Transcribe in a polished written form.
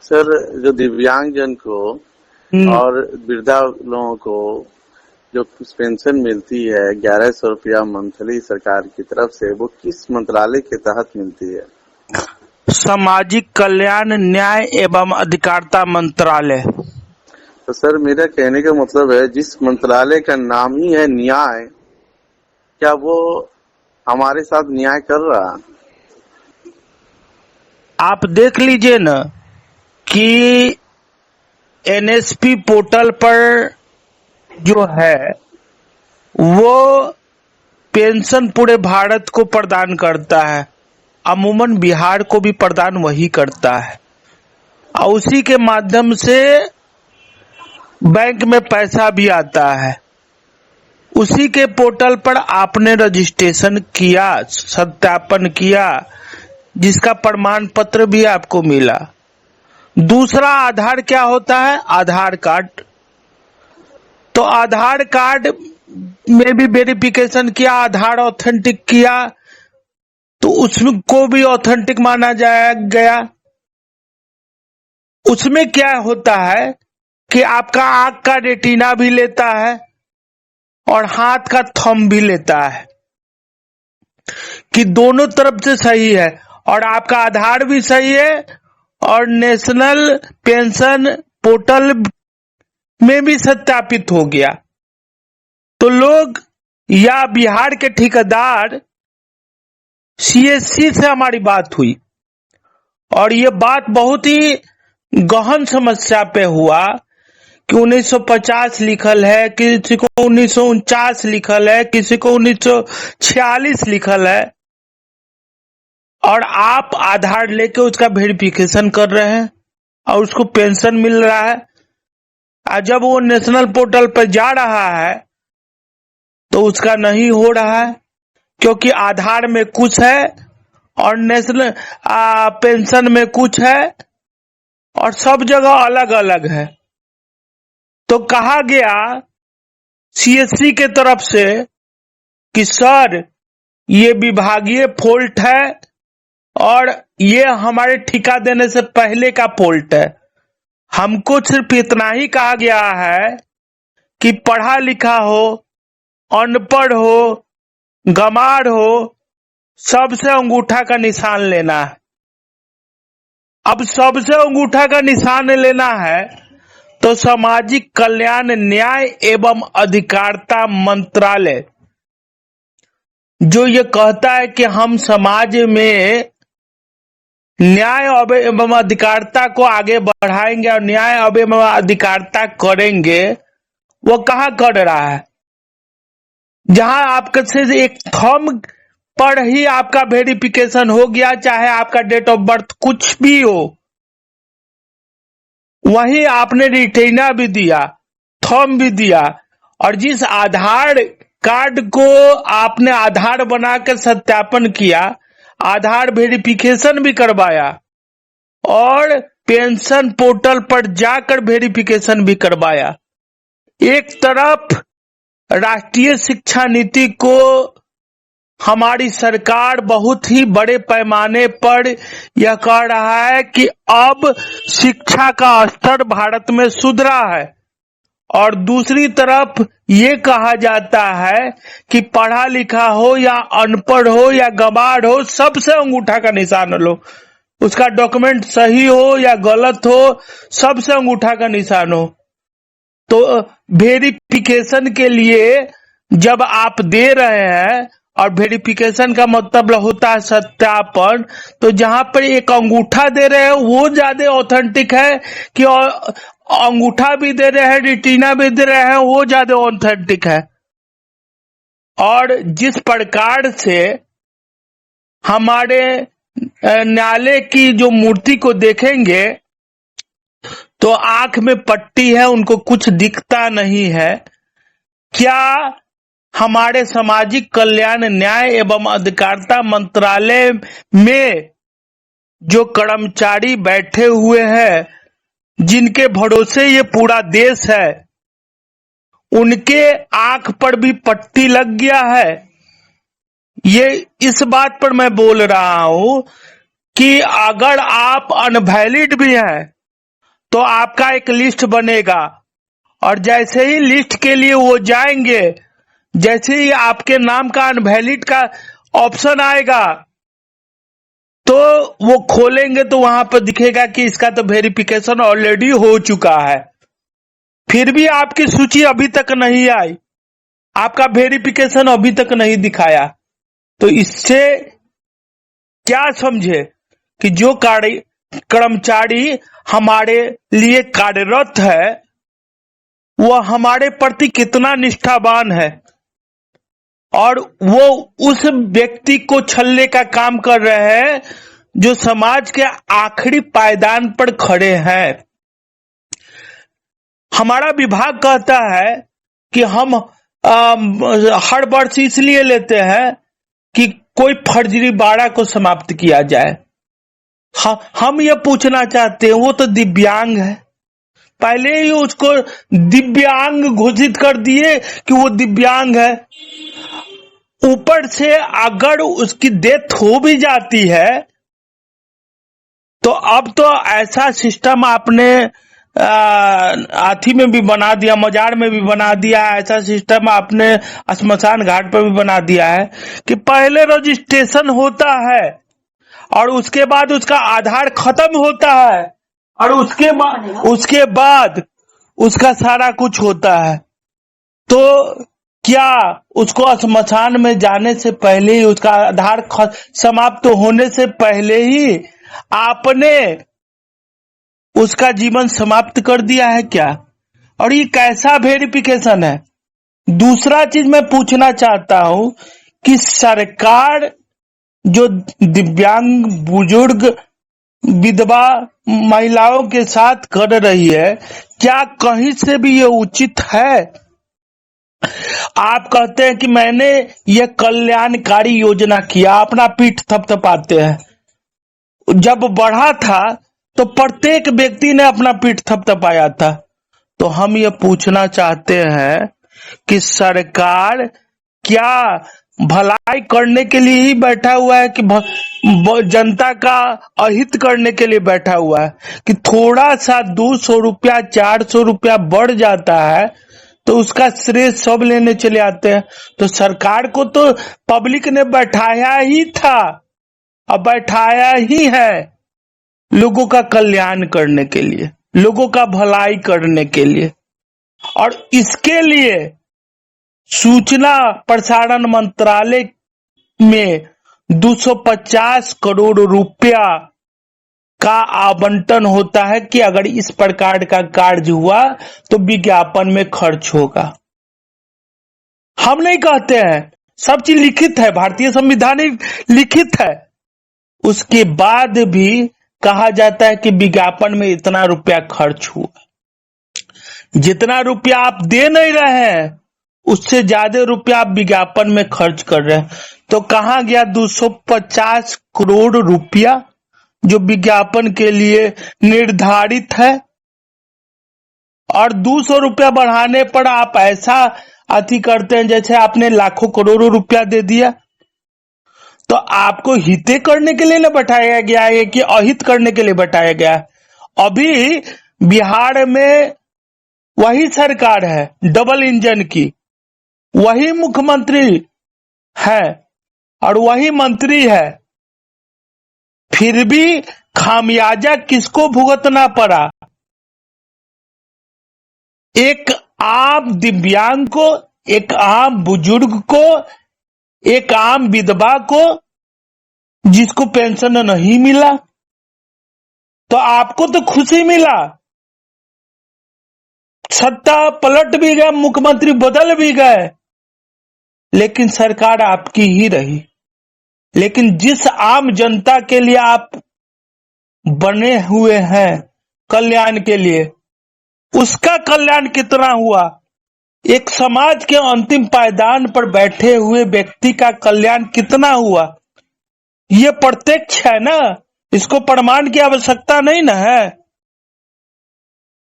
Sir, जो दिव्यांग जन को और वृद्धा लोगों को जो पेंशन मिलती है 1100 रुपया मंथली सरकार की तरफ से, वो किस मंत्रालय के तहत मिलती है? सामाजिक कल्याण न्याय एवं अधिकारिता मंत्रालय। तो सर, मेरा कहने का मतलब है, जिस मंत्रालय का नाम ही है न्याय, क्या वो हमारे साथ न्याय कर रहा? आप देख लीजिए न कि एनएसपी पोर्टल पर जो है वो पेंशन पूरे भारत को प्रदान करता है, अमूमन बिहार को भी प्रदान वही करता है, और उसी के माध्यम से बैंक में पैसा भी आता है। उसी के पोर्टल पर आपने रजिस्ट्रेशन किया, सत्यापन किया, जिसका प्रमाण पत्र भी आपको मिला। दूसरा आधार क्या होता है? आधार कार्ड। तो आधार कार्ड में भी वेरिफिकेशन किया, आधार ऑथेंटिक किया, तो उसको भी ऑथेंटिक माना गया। उसमें क्या होता है कि आपका आंख का रेटिना भी लेता है और हाथ का थंब भी लेता है कि दोनों तरफ से सही है, और आपका आधार भी सही है और नेशनल पेंशन पोर्टल में भी सत्यापित हो गया। तो लोग या बिहार के ठेकेदार सीएससी से हमारी बात हुई और ये बात बहुत ही गहन समस्या पे हुआ कि 1950 लिखल है, किसी को 1949 लिखल है, किसी को 1946 लिखल है, और आप आधार लेके उसका वेरिफिकेशन कर रहे हैं और उसको पेंशन मिल रहा है। और जब वो नेशनल पोर्टल पर जा रहा है तो उसका नहीं हो रहा है, क्योंकि आधार में कुछ है और नेशनल पेंशन में कुछ है और सब जगह अलग अलग है। तो कहा गया सीएससी के तरफ से कि सर, ये विभागीय फॉल्ट है और ये हमारे ठिका देने से पहले का फॉल्ट है। हमको सिर्फ इतना ही कहा गया है कि पढ़ा लिखा हो, अनपढ़ हो, गंवार हो, सबसे अंगूठा का निशान लेना है। अब सबसे अंगूठा का निशान लेना है तो सामाजिक कल्याण न्याय एवं अधिकारिता मंत्रालय जो ये कहता है कि हम समाज में न्याय एवं अधिकारिता को आगे बढ़ाएंगे और न्याय एवं अधिकारिता करेंगे, वो कहाँ कर रहा है? जहां आपके से एक थंब पर ही आपका वेरिफिकेशन हो गया, चाहे आपका डेट ऑफ बर्थ कुछ भी हो, वहीं आपने रेटिना भी दिया, थंब भी दिया, और जिस आधार कार्ड को आपने आधार बनाकर सत्यापन किया, आधार वेरिफिकेशन भी करवाया और पेंशन पोर्टल पर जाकर वेरिफिकेशन भी करवाया। एक तरफ राष्ट्रीय शिक्षा नीति को हमारी सरकार बहुत ही बड़े पैमाने पर यह कह रहा है कि अब शिक्षा का स्तर भारत में सुधरा है, और दूसरी तरफ ये कहा जाता है कि पढ़ा लिखा हो या अनपढ़ हो या गंवार हो, सबसे अंगूठा का निशान लो, उसका डॉक्यूमेंट सही हो या गलत हो, सबसे अंगूठा का निशान हो। तो वेरिफिकेशन के लिए जब आप दे रहे हैं, और वेरिफिकेशन का मतलब होता है सत्यापन, तो जहां पर एक अंगूठा दे रहे हैं वो ज्यादा ऑथेंटिक है कि अंगूठा भी दे रहे हैं, रेटिना भी दे रहे हैं, वो ज्यादा ऑथेंटिक है। और जिस प्रकार से हमारे न्यायालय की जो मूर्ति को देखेंगे तो आंख में पट्टी है, उनको कुछ दिखता नहीं है। क्या हमारे सामाजिक कल्याण न्याय एवं अधिकारिता मंत्रालय में जो कर्मचारी बैठे हुए हैं, जिनके भरोसे ये पूरा देश है, उनके आंख पर भी पट्टी लग गया है? ये इस बात पर मैं बोल रहा हूं कि अगर आप अनवैलिड भी हैं, तो आपका एक लिस्ट बनेगा, और जैसे ही लिस्ट के लिए वो जाएंगे, जैसे ही आपके नाम का अनवैलिड का ऑप्शन आएगा, तो वो खोलेंगे तो वहां पर दिखेगा कि इसका तो वेरिफिकेशन ऑलरेडी हो चुका है। फिर भी आपकी सूची अभी तक नहीं आई, आपका वेरिफिकेशन अभी तक नहीं दिखाया। तो इससे क्या समझे कि जो कर्मचारी हमारे लिए कार्यरत है वह हमारे प्रति कितना निष्ठावान है, और वो उस व्यक्ति को छलने का काम कर रहे हैं जो समाज के आखिरी पायदान पर खड़े हैं। हमारा विभाग कहता है कि हम हर वर्ष इसलिए लेते हैं कि कोई फर्जीवाड़ा को समाप्त किया जाए। हम ये पूछना चाहते हैं, वो तो दिव्यांग है, पहले ही उसको दिव्यांग घोषित कर दिए कि वो दिव्यांग है। ऊपर से अगर उसकी डेथ हो भी जाती है तो अब तो ऐसा सिस्टम आपने हाथी में भी बना दिया, मजार में भी बना दिया, ऐसा सिस्टम आपने श्मशान घाट पर भी बना दिया है कि पहले रजिस्ट्रेशन होता है और उसके बाद उसका आधार खत्म होता है और उसके बाद उसका सारा कुछ होता है। तो क्या उसको श्मशान में जाने से पहले ही, उसका आधार समाप्त होने से पहले ही आपने उसका जीवन समाप्त कर दिया है क्या? और ये कैसा वेरिफिकेशन है? दूसरा चीज मैं पूछना चाहता हूं कि सरकार जो दिव्यांग, बुजुर्ग, विधवा महिलाओं के साथ कर रही है, क्या कहीं से भी ये उचित है? आप कहते हैं कि मैंने ये कल्याणकारी योजना किया, अपना पीठ थपथपाते हैं। जब बढ़ा था तो प्रत्येक व्यक्ति ने अपना पीठ थपथपाया था। तो हम ये पूछना चाहते हैं कि सरकार क्या भलाई करने के लिए ही बैठा हुआ है कि जनता का अहित करने के लिए बैठा हुआ है? कि थोड़ा सा 200 रुपया 400 रुपया बढ़ जाता है तो उसका श्रेय सब लेने चले आते हैं। तो सरकार को तो पब्लिक ने बैठाया ही था और बैठाया ही है लोगों का कल्याण करने के लिए, लोगों का भलाई करने के लिए। और इसके लिए सूचना प्रसारण मंत्रालय में 250 करोड़ रुपया का आवंटन होता है कि अगर इस प्रकार का कार्य हुआ तो विज्ञापन में खर्च होगा। हम नहीं कहते हैं, सब चीज लिखित है, भारतीय संविधान लिखित है। उसके बाद भी कहा जाता है कि विज्ञापन में इतना रुपया खर्च हुआ। जितना रुपया आप दे नहीं रहे हैं उससे ज्यादा रुपया आप विज्ञापन में खर्च कर रहे हैं। तो कहां गया 250 करोड़ रुपया जो विज्ञापन के लिए निर्धारित है? और 200 रुपया बढ़ाने पर आप ऐसा अति करते हैं जैसे आपने लाखों करोड़ों रुपया दे दिया। तो आपको हिते करने के लिए ना बैठाया गया है कि अहित करने के लिए बैठाया गया है? अभी बिहार में वही सरकार है डबल इंजन की, वही मुख्यमंत्री है और वही मंत्री है, फिर भी खामियाजा किसको भुगतना पड़ा? एक आम दिव्यांग को, एक आम बुजुर्ग को, एक आम विधवा को जिसको पेंशन नहीं मिला। तो आपको तो खुशी मिला, सत्ता पलट भी गया, मुख्यमंत्री बदल भी गए, लेकिन सरकार आपकी ही रही। लेकिन जिस आम जनता के लिए आप बने हुए हैं कल्याण के लिए, उसका कल्याण कितना हुआ? एक समाज के अंतिम पायदान पर बैठे हुए व्यक्ति का कल्याण कितना हुआ? ये प्रत्यक्ष है ना, इसको प्रमाण की आवश्यकता नहीं ना है।